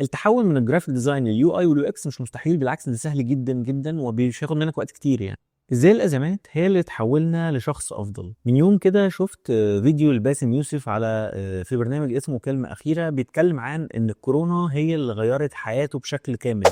التحول من الجرافيك ديزاين لليو اي واليو اكس مش مستحيل، بالعكس ده سهل جدا جدا ومش هياخد منك وقت كتير يعني. ازاي الازمات هي اللي تحولنا لشخص افضل؟ من يوم كده شفت فيديو لباسم يوسف على في برنامج اسمه كلمة أخيرة، بيتكلم عن ان الكورونا هي اللي غيرت حياته بشكل كامل.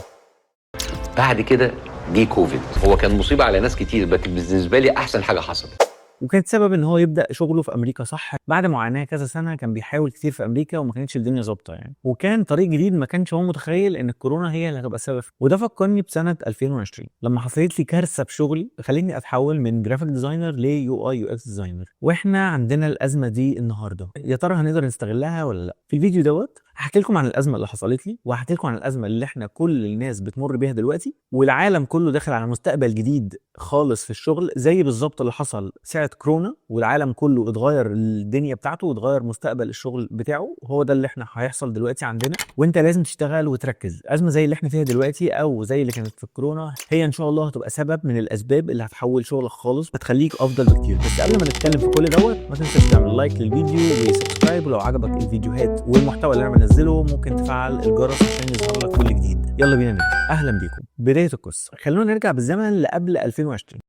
بعد كده جه كوفيد، هو كان مصيبه على ناس كتير، لكن بالنسبه لي احسن حاجه حصلت. وكانت سبب ان هو يبدا شغله في امريكا، صح؟ بعد معاناه كذا سنه كان بيحاول كتير في امريكا وما كانتش الدنيا ظابطه يعني، وكان طريق جديد ما كانش هو متخيل ان الكورونا هي اللي هتبقى سبب. وده فكرني بسنه 2020 لما حصلت لي كارثه في شغلي خلتني اتحول من جرافيك ديزاينر ليو اي يو اكس ديزاينر. واحنا عندنا الازمه دي النهارده، يا ترى هنقدر نستغلها ولا لا؟ في الفيديو دوت هحكي لكم عن الازمه اللي حصلت لي، وهحكي لكم عن الازمه اللي احنا كل الناس بتمر بيها دلوقتي، والعالم كله داخل على مستقبل جديد خالص في الشغل، زي بالظبط اللي حصل ساعه كورونا والعالم كله اتغير الدنيا بتاعته واتغير مستقبل الشغل بتاعه. هو ده اللي احنا هيحصل دلوقتي عندنا، وانت لازم تشتغل وتركز. ازمه زي اللي احنا فيها دلوقتي او زي اللي كانت في الكورونا هي ان شاء الله هتبقى سبب من الاسباب اللي هتحول شغلك خالص، هتخليك افضل بكتير. بس قبل ما نتكلم في كل دوت ما تنساش تعمل لايك للفيديو وسبسكرايب، ولو عجبك الفيديوهات والمحتوى اللي انا بنزله ممكن تفعل الجرس عشان يظهر لك كل جديد. يلا بينا نبدا. اهلا بيكم. بدايه القصه، خلونا نرجع بالزمن لقبل 2020.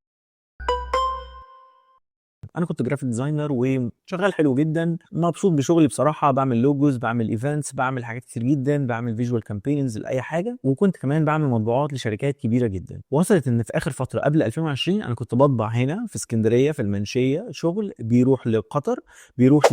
انا كنت جرافيك ديزاينر وشغال حلو جدا، مبسوط بشغلي بصراحه، بعمل لوجوز، بعمل ايفنتس، بعمل حاجات كتير جدا، بعمل فيجوال كامبينز لاي حاجه، وكنت كمان بعمل مطبوعات لشركات كبيره جدا. وصلت ان في اخر فتره قبل 2020 انا كنت بطبع هنا في اسكندريه في المنشيه، شغل بيروح لقطر، بيروح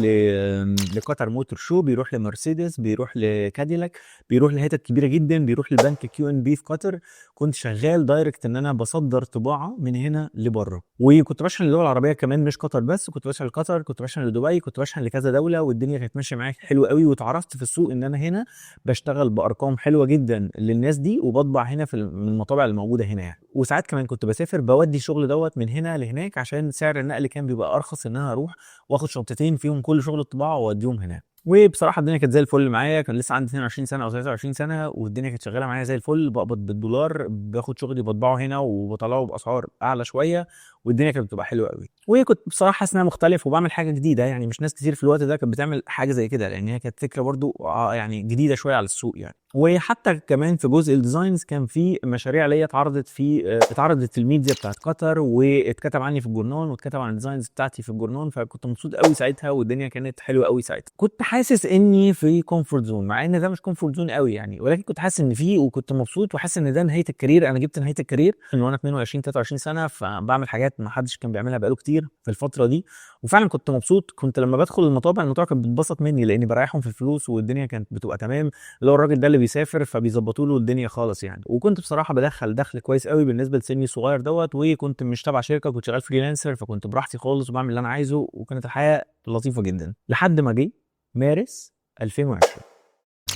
لقطر موتور شو، بيروح لمرسيدس، بيروح لكاديلاك، بيروح لحتت كبيره جدا، بيروح للبنك كيو ان بي في قطر. كنت شغال دايركت ان انا بصدر طباعه من هنا لبره، وكنت بشحن للدول العربيه كمان، مش قطر بس، كنت بشحن لقطر، كنت بشحن لدبي، كنت بشحن لكذا دوله، والدنيا كانت ماشيه معايا حلو قوي. واتعرفت في السوق ان انا هنا بشتغل بارقام حلوه جدا للناس دي، وبطبع هنا في من المطابع الموجوده هنا يعني. وساعات كمان كنت بسافر بودي الشغل دوت من هنا لهناك عشان سعر النقل كان بيبقى ارخص، ان انا اروح واخد شنطتين فيهم كل شغل الطباعه واوديهم هناك. وبصراحه الدنيا كانت زي الفل معايا، كان لسه عندي 22 سنه او 23 سنه، والدنيا كانت شغاله معايا زي الفل، بقبض بالدولار، باخد شغلي بطبعه هنا وبطلعه باسعار اعلى شويه، والدنيا كانت بتبقى حلوه قوي. وكنت بصراحه حاسس ان انا مختلف وبعمل حاجه جديده يعني، مش ناس كتير في الوقت ده كانت بتعمل حاجه زي كده، لان هي كانت فكره برضو يعني جديده شويه على السوق يعني. وحتى كمان في جزء الديزاينز كان في مشاريع ليا اتعرضت في الميديا بتاعت قطر، واتكتب عني في الجورنال، واتكتب عن الديزاينز بتاعتي في الجورنال، فكنت مبسوط قوي ساعتها، والدنيا كانت حلوه قوي ساعتها. كنت حاسس اني في كومفورت زون، مع ان ده مش كومفورت زون قوي يعني، ولكن كنت حاسس ان فيه، وكنت مبسوط وحاسس ان ده نهايه الكارير. انا جبت نهايه الكارير من وانا 22 23 سنه، فبعمل حاجات ما حدش كان بيعملها بقاله كتير في الفتره دي، وفعلا كنت مبسوط. كنت لما بدخل المطابع كانت بتتبسط مني لاني بريحهم في الفلوس، والدنيا كانت بتبقى تمام، اللي هو الراجل ده اللي بيسافر فبيظبطوا له الدنيا خالص يعني. وكنت بصراحه بدخل دخل كويس قوي بالنسبه لسني الصغير دوت، وكنت مش تبع شركه، كنت شغال فريلانسر، فكنت براحتي خالص وبعمل اللي انا عايزه، وكانت الحياه لطيفه جدا لحد ما جه مارس 2020.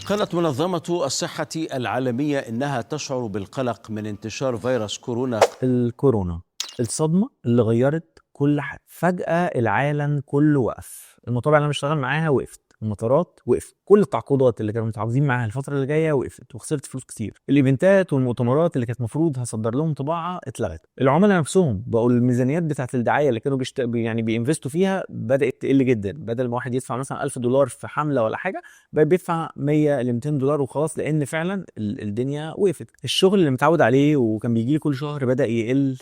قالت منظمة الصحة العالمية إنها تشعر بالقلق من انتشار فيروس كورونا. الكورونا الصدمة اللي غيرت كل حاجة. فجأة العالم كله وقف، المطابع اللي انا بشتغل معاها وقفت، المطارات وقفت، كل التعاقدات اللي كانوا متعاقدين معاها الفترة اللي جاية وقفت، وخسرت فلوس كتير. الايفنتات والمؤتمرات اللي كانت المفروض هصدر لهم طباعة اتلغت. العملاء نفسهم بقوا الميزانيات بتاعت الدعاية اللي كانوا يعني بينفستوا فيها بدأت تقل جدا، بدل ما واحد يدفع مثلا $1000 في حملة ولا حاجة، بقى بيدفع 100 ل $200 وخلاص، لان فعلا الدنيا وقفت. الشغل اللي متعود عليه وكان بيجي لي كل شهر بدأ يقل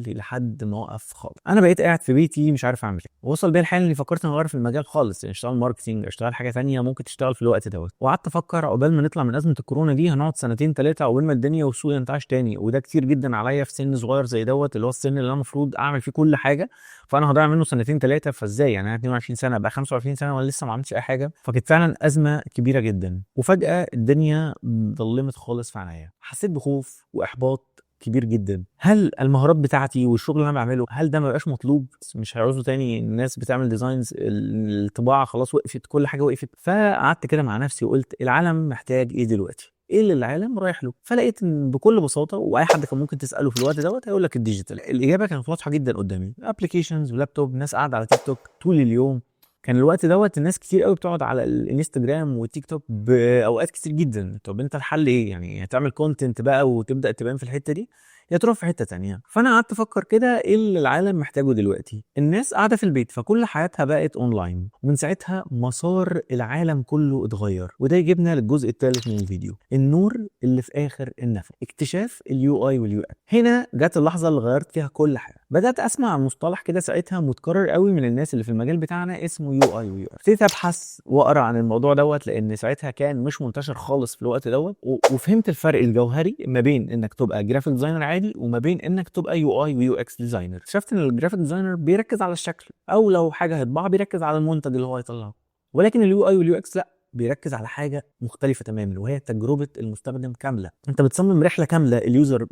لحد ما وقف خالص. انا بقيت قاعد في بيتي مش عارف اعمل ايه. وصل بيا الحال اني فكرت ان اغير في المجال خالص، يعني اشتغل ماركتنج، اشتغل حاجه ثانيه ممكن تشتغل في الوقت دوت. وقعدت افكر عقبال ما نطلع من ازمه الكورونا دي هنقعد سنتين ثلاثه، عقبال ما الدنيا والسوق ينتعش تاني، وده كتير جدا عليا في سن صغير زي دوت، اللي هو السن اللي انا المفروض اعمل فيه كل حاجه، فانا هضيع منه سنتين ثلاثه. فازاي يعني؟ انا 22 سنه بقى 25 سنه وانا لسه ما عملتش اي حاجه. فكانت فعلا ازمه كبيره جدا، وفجاه الدنيا ضلمت خالص في عينيا، حسيت بخوف واحباط كبير جدا. هل المهارات بتاعتي والشغل اللي انا بعمله هل ده ما بقاش مطلوب؟ مش هيعوزوا تاني الناس بتعمل ديزاينز؟ الطباعه خلاص وقفت، كل حاجه وقفت. فقعدت كده مع نفسي وقلت العالم محتاج ايه دلوقتي؟ ايه اللي العالم رايح له؟ فلقيت ان بكل بساطه، واي حد كان ممكن تساله في الوقت دوت هيقول لك الديجيتال. الاجابه كانت واضحه جدا قدامي، ابلكيشنز ولابتوب، ناس قاعده على تيك توك طول اليوم. كان الوقت دوت الناس كتير قوي بتقعد على الانستجرام والتيك توك باوقات كتير جدا. طب انت الحل ايه يعني؟ هتعمل كونتنت بقى وتبدا تبان في الحته دي؟ يا تروح في حته تانية. فانا قعدت افكر كده ايه اللي العالم محتاجه دلوقتي. الناس قاعده في البيت فكل حياتها بقت اونلاين، ومن ساعتها مسار العالم كله اتغير. وده يجيبنا للجزء الثالث من الفيديو، النور اللي في اخر النفق، اكتشاف اليو اي واليو اكس. هنا جت اللحظه اللي غيرت فيها كل حاجه. بدات اسمع عن مصطلح كده ساعتها متكرر قوي من الناس اللي في المجال بتاعنا اسمه يو اي ويو اكس. ابتديت ابحث واقرا عن الموضوع دوت لان ساعتها كان مش منتشر خالص في الوقت دوت، وفهمت الفرق الجوهري ما بين انك تبقى جرافيك ديزاينر عادي وما بين انك تبقى يو اي ويو اكس ديزاينر. اكتشفت ان الجرافيك ديزاينر بيركز على الشكل، او لو حاجه هيطبعها بيركز على المنتج اللي هو هيطلعه، ولكن اليو اي واليو اكس لا، بيركز على حاجه مختلفه تماما، وهي تجربه المستخدم كامله. انت بتصمم رحله كامله، اليوزر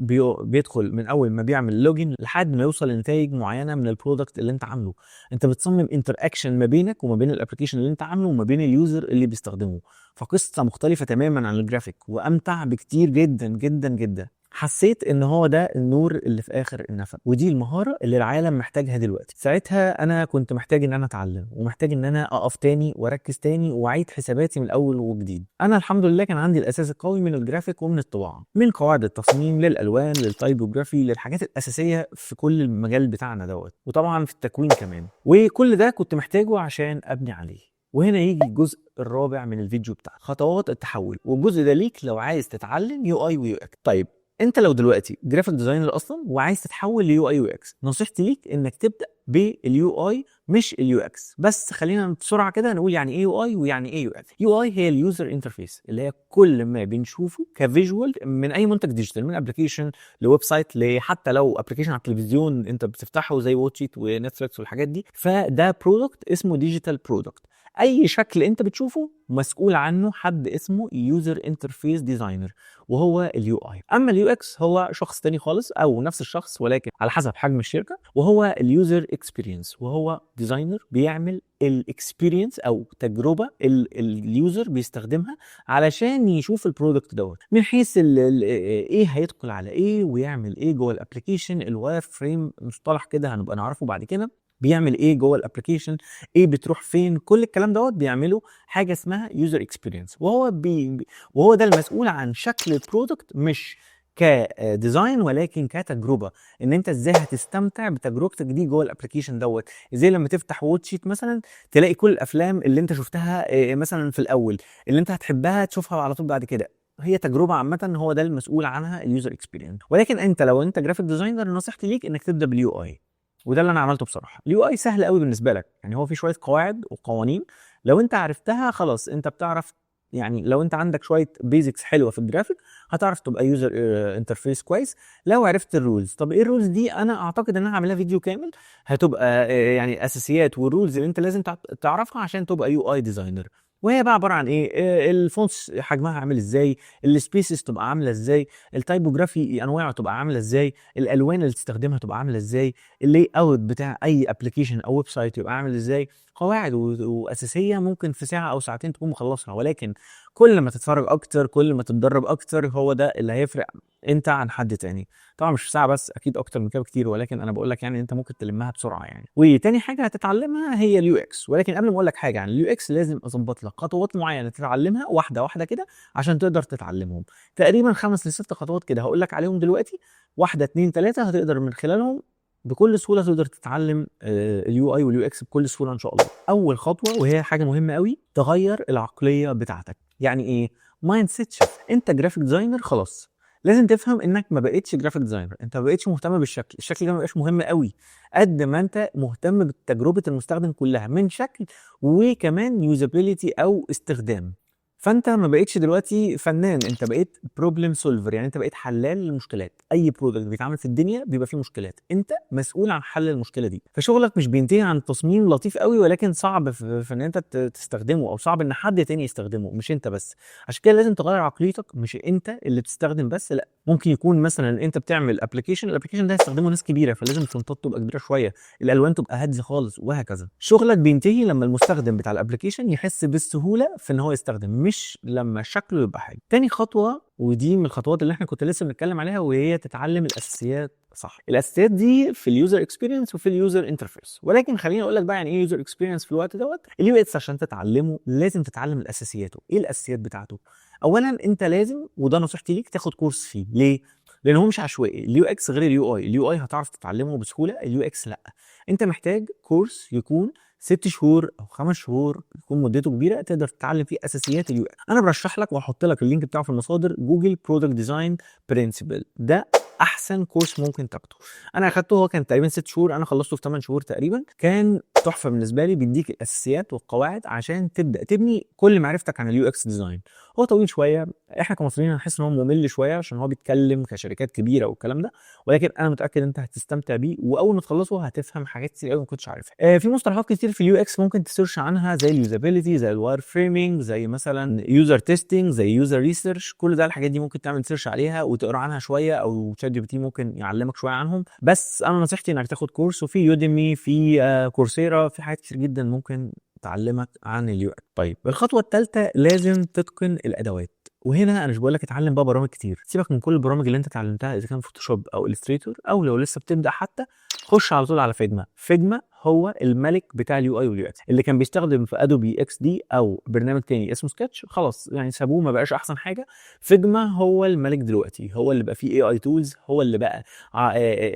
بيدخل من اول ما بيعمل لوجن لحد ما يوصل لنتائج معينه من البرودكت اللي انت عامله. انت بتصمم انتر اكشن ما بينك وما بين الابلكيشن اللي انت عامله وما بين اليوزر اللي بيستخدمه. فقصه مختلفه تماما عن الجرافيك، وامتع بكتير جدا جدا جدا. حسيت ان هو ده النور اللي في اخر النفق، ودي المهاره اللي العالم محتاجها دلوقتي. ساعتها انا كنت محتاج ان انا اتعلم، ومحتاج ان انا اقف تاني واركز تاني واعيد حساباتي من الاول وجديد. انا الحمد لله كان عندي الاساس القوي من الجرافيك ومن الطباعه، من قواعد التصميم للالوان للتايبوجرافي للحاجات الاساسيه في كل المجال بتاعنا دوت، وطبعا في التكوين كمان. وكل ده كنت محتاجه عشان ابني عليه. وهنا يجي الجزء الرابع من الفيديو بتاع خطوات التحول، والجزء ده ليك لو عايز تتعلم يو اي ويو اكس. طيب انت لو دلوقتي جرافيك ديزاينر اصلا وعايز تتحول ليو اي يو اكس، نصيحتي ليك انك تبدا باليو اي مش اليو اكس بس. خلينا بسرعه كده نقول يعني ايه يو اي ويعني ايه يو اكس. يو اي هي اليوزر انترفيس، اللي هي كل ما بنشوفه كفيجوال من اي منتج ديجيتال، من ابلكيشن لويب سايت، حتى لو ابلكيشن على التلفزيون انت بتفتحه زي واتشيت ونتفليكس والحاجات دي، فده برودكت اسمه ديجيتال برودكت. اي شكل انت بتشوفه مسؤول عنه حد اسمه يوزر انترفيس ديزاينر، وهو اليو اي. اما اليو اكس هو شخص تاني خالص، او نفس الشخص ولكن على حسب حجم الشركه، وهو اليوزر اكسبيرينس، وهو ديزاينر بيعمل الاكسبيرينس او تجربه اليوزر بيستخدمها علشان يشوف البرودكت دوت، من حيث ايه هيدخل على ايه ويعمل ايه جوه الابلكيشن. الواير فريم مصطلح كده هنبقى نعرفه بعد كده، بيعمل ايه جوه الابلكيشن، ايه بتروح فين، كل الكلام دوت بيعمله حاجه اسمها يوزر اكسبيرينس. وهو ده المسؤول عن شكل البرودكت، مش كديزاين ولكن كتجربه، ان انت ازاي هتستمتع بتجربتك دي جوه الابلكيشن دوت. زي لما تفتح واتشيت مثلا تلاقي كل الافلام اللي انت شفتها مثلا في الاول اللي انت هتحبها تشوفها على طول بعد كده. هي تجربه عامه، هو ده المسؤول عنها اليوزر اكسبيرينس. ولكن انت لو انت جرافيك ديزاينر، نصيحتي ليك انك تبدا باليو اي، وده اللي انا عملته بصراحه. اليو اي سهل قوي بالنسبه لك، يعني هو في شويه قواعد وقوانين لو انت عرفتها خلاص انت بتعرف. يعني لو انت عندك شويه بيزكس حلوه في الجرافيك هتعرف تبقى يوزر انترفيس كويس لو عرفت الرولز. طب ايه الرولز دي؟ انا اعتقد ان انا هعملها فيديو كامل، هتبقى يعني اساسيات والرولز اللي انت لازم تعرفها عشان تبقى يو اي ديزاينر. وهي بقى عباره عن ايه؟ الفونتس حجمها عامل ازاي، السبيسز تبقى عامله ازاي، التايبوجرافي انواعه تبقى عامله ازاي، الالوان اللي تستخدمها تبقى عامله ازاي، اللي اوت بتاع اي ابلكيشن او ويب سايت يبقى عامل ازاي. قواعد واساسيه ممكن في ساعه او ساعتين تكون مخلصها، ولكن كل ما تتفرج اكتر، كل ما تتدرب اكتر، هو ده اللي هيفرق انت عن حد تاني. طبعا مش في ساعه بس، اكيد اكتر من كده بكتير، ولكن انا بقول لك يعني انت ممكن تلمها بسرعه يعني. وتاني حاجه هتتعلمها هي اليو اكس. ولكن قبل ما اقول لك حاجه عن اليو اكس لازم اظبط لك خطوات معينه تتعلمها واحده واحده كده عشان تقدر تتعلمهم. تقريبا 5 ل6 خطوات كده هقول لك عليهم دلوقتي، 1 2 3 هتقدر من خلالهم بكل سهوله تقدر تتعلم اليو اي واليو اكس بكل سهوله ان شاء الله. اول خطوه وهي حاجه مهمه قوي، تغير العقليه بتاعتك. يعني ايه؟ مايند سيت شيفت. انت جرافيك ديزاينر خلاص، لازم تفهم انك ما بقتش جرافيك ديزاينر، انت ما بقتش مهتم بالشكل. الشكل ده ما بقاش مهم قوي قد ما انت مهتم بتجربه المستخدم كلها، من شكل وكمان يوزابيليتي او استخدام. فانت ما بقتش دلوقتي فنان، انت بقيت بروبلم سولفر، يعني انت بقيت حلال للمشكلات. اي برودكت بيتعمل في الدنيا بيبقى فيه مشكلات، انت مسؤول عن حل المشكله دي. فشغلك مش بينتهي عن تصميم لطيف قوي، ولكن صعب في ان انت تستخدمه، او صعب ان حد تاني يستخدمه، مش انت بس. عشان كده لازم تغير عقليتك، مش انت اللي بتستخدم بس، لا، ممكن يكون مثلا انت بتعمل ابلكيشن، الابلكيشن ده هيستخدمه ناس كبيره، فلازم الفونتات تبقى كبيره شويه، الالوان تبقى هاديه خالص، وهكذا. شغلك بينتهي لما المستخدم بتاع الابلكيشن يحس بالسهوله في ان هو يستخدم، مش لما شكله يبقى حاجه. تاني خطوه، ودي من الخطوات اللي احنا كنت لسه بنتكلم عليها، وهي تتعلم الاساسيات صح. الاساسيات دي في اليوزر اكسبيرينس وفي اليوزر انترفيس. ولكن خليني اقول لك بقى يعني ايه يوزر اكسبيرينس في الوقت دوت. اليو اكس عشان تتعلمه لازم تتعلم الاساسيات. ايه الاساسيات بتاعته؟ اولا انت لازم، وده نصيحتي ليك، تاخد كورس فيه. ليه؟ لان هو مش عشوائي. اليو اكس غير اليو اي. اليو اي هتعرف تتعلمه بسهوله، اليو اكس لا. انت محتاج كورس يكون 6 شهور او 5 شهور، يكون مدته كبيره تقدر تتعلم فيه اساسيات اليو اكس. انا برشح لك واحط لك اللينك بتاعه في المصادر، جوجل برودكت ديزاين برنسبل. ده احسن كورس ممكن تاخده. انا اخدته، هو كان تقريبا 6 شهور، انا خلصته في 8 شهور تقريبا. كان تحفه بالنسبه لي، بيديك الاساسيات والقواعد عشان تبدا تبني كل معرفتك عن اليو اكس ديزاين. هو طويل شويه، احنا كمصريين هنحس ان هو ممل شويه عشان هو بيتكلم كشركات كبيره والكلام ده، ولكن انا متاكد انت هتستمتع بيه، واول ما تخلصه هتفهم حاجات كتير قوي ما كنتش عارفها. في مصطلحات كتير في اليو اكس ممكن تسيرش عنها، زي اليوزابيلتي، زي الواير فريمينج، زي مثلا يوزر تيستنج، زي يوزر ريسيرش. كل ده الحاجات دي ممكن تعمل سيرش عليها وتقرا عنها شويه، او شات جي بي تي ممكن يعلمك شويه عنهم. بس انا نصيحتي انك تاخد كورس، وفي يوديمي، في كورسيرا، في حاجات كتير جدا ممكن تعلمك عن اليو اكس. طيب الخطوه الثالثه، لازم تتقن الادوات. وهنا انا مش بقول لك اتعلم بقى برامج كتير، سيبك من كل البرامج اللي انت اتعلمتها، اذا كان فوتوشوب او الستريتور، او لو لسه بتبدا حتى خش على طول على فيجما. فيجما هو الملك بتاع اليو اي واليو اكس. اللي كان بيستخدم في ادوبي اكس دي او برنامج تاني اسمه سكتش، خلاص يعني سابوه، ما بقاش احسن حاجه. فيجما هو الملك دلوقتي، هو اللي بقى فيه اي اي تولز، هو اللي بقى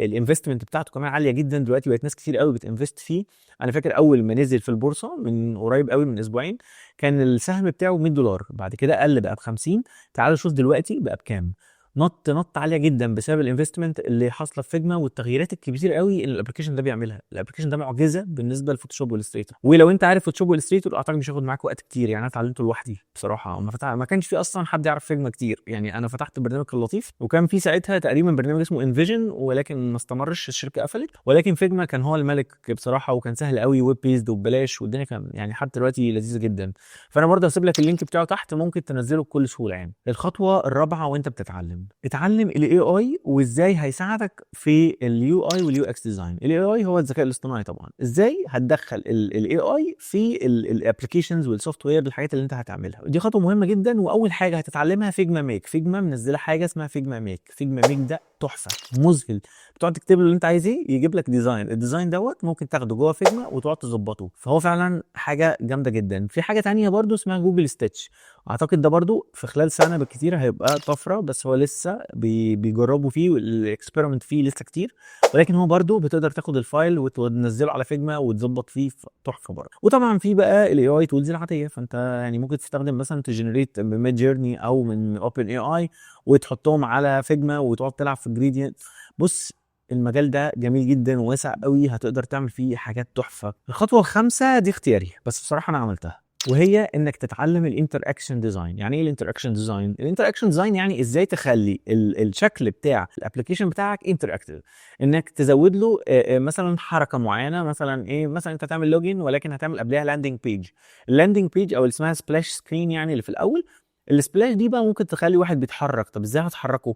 الانفستمنت بتاعته كمان عاليه جدا دلوقتي، بقت ناس كتير قوي بتنفست فيه. انا فاكر اول ما نزل في البورصه من قريب قوي، من اسبوعين، كان السهم بتاعه $100، بعد كده قل بقى ب50. تعالوا شوف دلوقتي بقى بكام. نط عاليه جدا بسبب الانفستمنت اللي حاصله في فيجما والتغييرات الكبيره قوي اللي الابلكيشن ده بيعملها. الابلكيشن ده معجزه بالنسبه للفوتوشوب والستريتور، ولو انت عارف فوتوشوب والستريتور اعتقد مش هياخد معاك وقت كتير. يعني انا اتعلمته لوحدي بصراحه، ما كانش في اصلا حد يعرف فيجما كتير. يعني انا فتحت البرنامج اللطيف، وكان في ساعتها تقريبا برنامج اسمه انفيجن، ولكن ما استمرش، الشركه قفلت. ولكن فيجما كان هو الملك بصراحه، وكان سهل قوي، ويب بيزد وببلاش، والدنيا كان يعني حتى دلوقتي لذيذه جدا. فانا برضه هسيب لك اللينك بتاعه تحت، ممكن تنزله بكل سهوله. يعني الخطوه الرابعه وانت بتتعلم، اتعلم الاي اي وازاي هيساعدك في اليو اي واليو اكس ديزاين. الاي اي هو الذكاء الاصطناعي طبعا، ازاي هتدخل الاي اي في الابلكيشنز والسوفت وير، الحاجات اللي انت هتعملها. دي خطوه مهمه جدا، واول حاجه هتتعلمها فيجما ميك. فيجما منزله حاجه اسمها فيجما ميك. فيجما ميك ده تحفه، مذهل، بتقعد تكتب له اللي انت عايز ايه يجيب لك ديزاين. الديزاين دوت ممكن تاخده جوه فيجما وتقعد تظبطه، فهو فعلا حاجه جامده جدا. في حاجه تانية برضو اسمها جوجل ستيتش، اعتقد ده برضو في خلال سنه بالكتير هيبقى طفره، بس هو لسه بيجربوا فيه، والاكسبيرمنت فيه لسه كتير، ولكن هو برضو بتقدر تاخد الفايل وتنزله على فيجما وتظبط فيه، تحفه برضه. وطبعا في بقى الاي اي تولز العاديه، فانت يعني ممكن تستخدم مثلا تجنريت من ميد جيرني او من اوبن اي اي وتحطهم على فيجما وتقعد تلعب في الجريدينت. بص المجال ده جميل جدا وواسع قوي، هتقدر تعمل فيه حاجات تحفه. الخطوه الخامسه دي اختياري، بس بصراحه انا عملتها، وهي انك تتعلم الانتر اكشن ديزاين. يعني ايه الانتر اكشن ديزاين؟ الانتر اكشن ديزاين يعني ازاي تخلي الشكل بتاع الابلكيشن بتاعك انتر اكتيف، انك تزود له مثلا حركه معينه. مثلا ايه؟ مثلا انت هتعمل لوجين ولكن هتعمل قبلها لاندنج بيج. اللاندنج بيج او اللي اسمها سبلاش سكرين، يعني اللي في الاول. السبلاش دي بقى ممكن تخلي واحد بيتحرك. طب ازاي هتحركه؟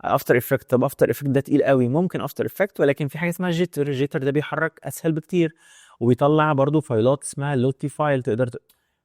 افتر افكت. طب افتر افكت ده تقيل قوي، ممكن افتر افكت، ولكن في حاجه اسمها جيتر. الجيتر ده بيحرك اسهل بكتير، وبيطلع برضو فايلات اسمها لوتي فايل تقدر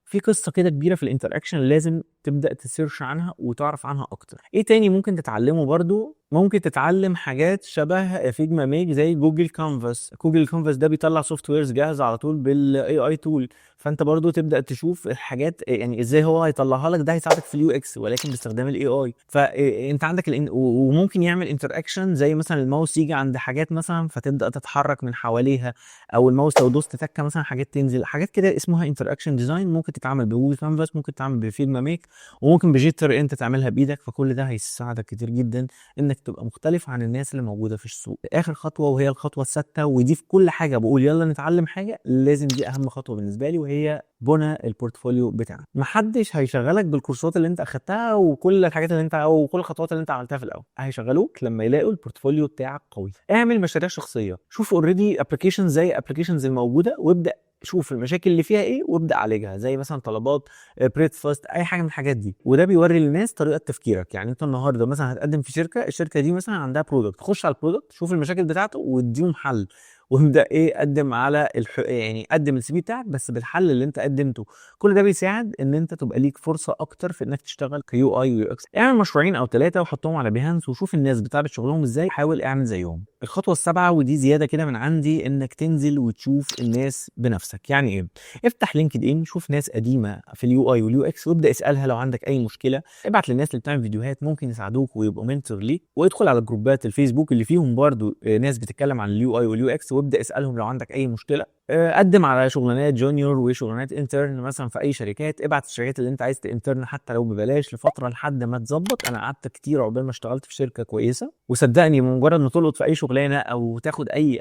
في قصه كده كبيره في الانتر اكشن، لازم تبدا تسيرش عنها وتعرف عنها اكتر. ايه تاني ممكن تتعلمه برضو؟ ممكن تتعلم حاجات شبه فيجما ميج، زي جوجل كانفاس. جوجل كانفاس ده بيطلع سوفت ويرز جاهزه على طول بالاي اي تول، فانت برضو تبدا تشوف الحاجات يعني ازاي هو هيطلعها لك. ده هيساعدك في اليو اكس ولكن باستخدام الاي اي. فانت عندك وممكن يعمل انتر اكشن، زي مثلا الماوس يجي عند حاجات مثلا فتبدا تتحرك من حواليها، او الماوس لو دوست تكه مثلا حاجات تنزل، حاجات كده اسمها انتر اكشن ديزاين. ممكن تتعمل بجوجل كانفاس، ممكن تتعمل بفيجما ميك، وممكن بجيتر انت تعملها بايدك. فكل ده هيساعدك كتير جدا انك تبقى مختلف عن الناس اللي موجوده في السوق. اخر خطوه وهي الخطوه السادسه، ودي في كل حاجه بقول يلا نتعلم حاجه، لازم دي اهم خطوه بالنسبه لي، وهي بناء البورتفوليو بتاعك. محدش هيشغلك بالكورسات اللي انت اخدتها وكل الحاجات اللي انت او كل الخطوات اللي انت عملتها في الاول. هيشغلوك لما يلاقوا البورتفوليو بتاعك قوي. اعمل مشاريع شخصيه، شوف اوريدي ابلكيشن زي ابلكيشنز الموجوده، وابدا شوف المشاكل اللي فيها ايه وابدا عالجها، زي مثلا طلبات، بريدفاست، اي حاجه من الحاجات دي. وده بيوري للناس طريقه تفكيرك. يعني انت النهارده مثلا هتقدم في شركه، الشركه دي مثلا عندها برودكت، خش على البرودكت، شوف المشاكل بتاعته واديهم حل، وابدا ايه قدم على يعني قدم السي في بتاعك بس بالحل اللي انت قدمته. كل ده بيساعد ان انت تبقى ليك فرصه اكتر في انك تشتغل كيو اي ويو اكس. اعمل مشروعين او 3 وحطهم على بيهانس وشوف الناس بتعرض شغلهم ازاي، حاول اعمل زيهم. الخطوه السابعه ودي زياده كده من عندي، انك تنزل وتشوف الناس بنفسك. يعني ايه؟ افتح لينكد ان، شوف ناس قديمه في اليو اي واليو اكس وابدا اسالها لو عندك اي مشكله. ابعت للناس اللي بتعمل فيديوهات ممكن يساعدوك ويبقوا منتور ليك، وادخل على جروبات الفيسبوك اللي فيهم برضو ناس بتتكلم عن اليو اي واليو اكس وابدا اسالهم لو عندك اي مشكله. قدم على شغلانات جونيور وشغلانات انترن مثلا في اي شركات. ابعت الشركات اللي انت عايز تانترن حتى لو ببلاش لفتره لحد ما تظبط. انا قعدت كتير عقبال ما اشتغلت في شركه كويسه، وصدقني بمجرد ما تلقط في اي شغلانه او تاخد اي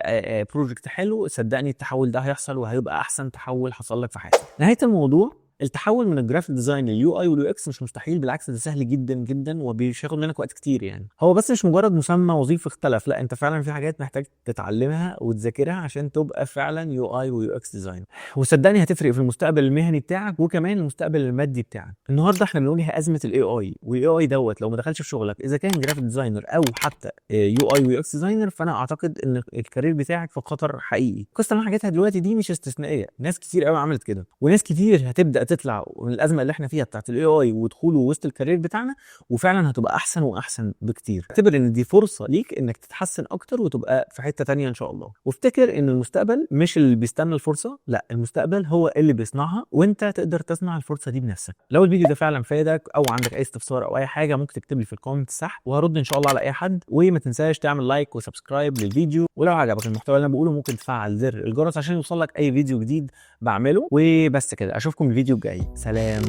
بروجكت حلو، صدقني التحول ده هيحصل وهيبقى احسن تحول حصل لك في حياتك. نهايه الموضوع، التحول من الجرافيك ديزاين لليو اي واليو اكس مش مستحيل، بالعكس ده سهل جدا جدا وبياخد منك وقت كتير. يعني هو بس مش مجرد مسمى وظيفي اختلف، لا انت فعلا في حاجات محتاج تتعلمها وتذاكرها عشان تبقى فعلا يو اي ويو اكس ديزاين، وصدقني هتفرق في المستقبل المهني بتاعك وكمان المستقبل المادي بتاعك. النهارده احنا بنواجه ازمه الاي اي، والاي اي دوت لو ما دخلش في شغلك اذا كان جرافيك ديزاينر او حتى يو اي ويو اكس ديزاينر، فانا اعتقد ان الكارير بتاعك في خطر حقيقي. القصه اللي انا حكيتها دلوقتي دي مش استثنائيه، ناس كتير قوي عملت كده، وناس كتير هتبدا تطلع من الازمه اللي احنا فيها بتاعت الاي اي ودخوله وسط الكارير بتاعنا، وفعلا هتبقى احسن واحسن بكتير. اعتبر ان دي فرصه ليك انك تتحسن اكتر وتبقى في حته تانية ان شاء الله. وافتكر ان المستقبل مش اللي بيستنى الفرصه، لا المستقبل هو اللي بيصنعها، وانت تقدر تصنع الفرصه دي بنفسك. لو الفيديو ده فعلا فادك او عندك اي استفسار او اي حاجه ممكن تكتب لي في الكومنت تحت وهرد ان شاء الله على اي حد. وما تنساش تعمل لايك وسبسكرايب للفيديو، ولو عجبك المحتوى اللي انا بقوله ممكن تفعل زر الجرس عشان يوصلك اي فيديو جديد بعمله. وبس كده، اشوفكم الفيديو الجاي، سلام.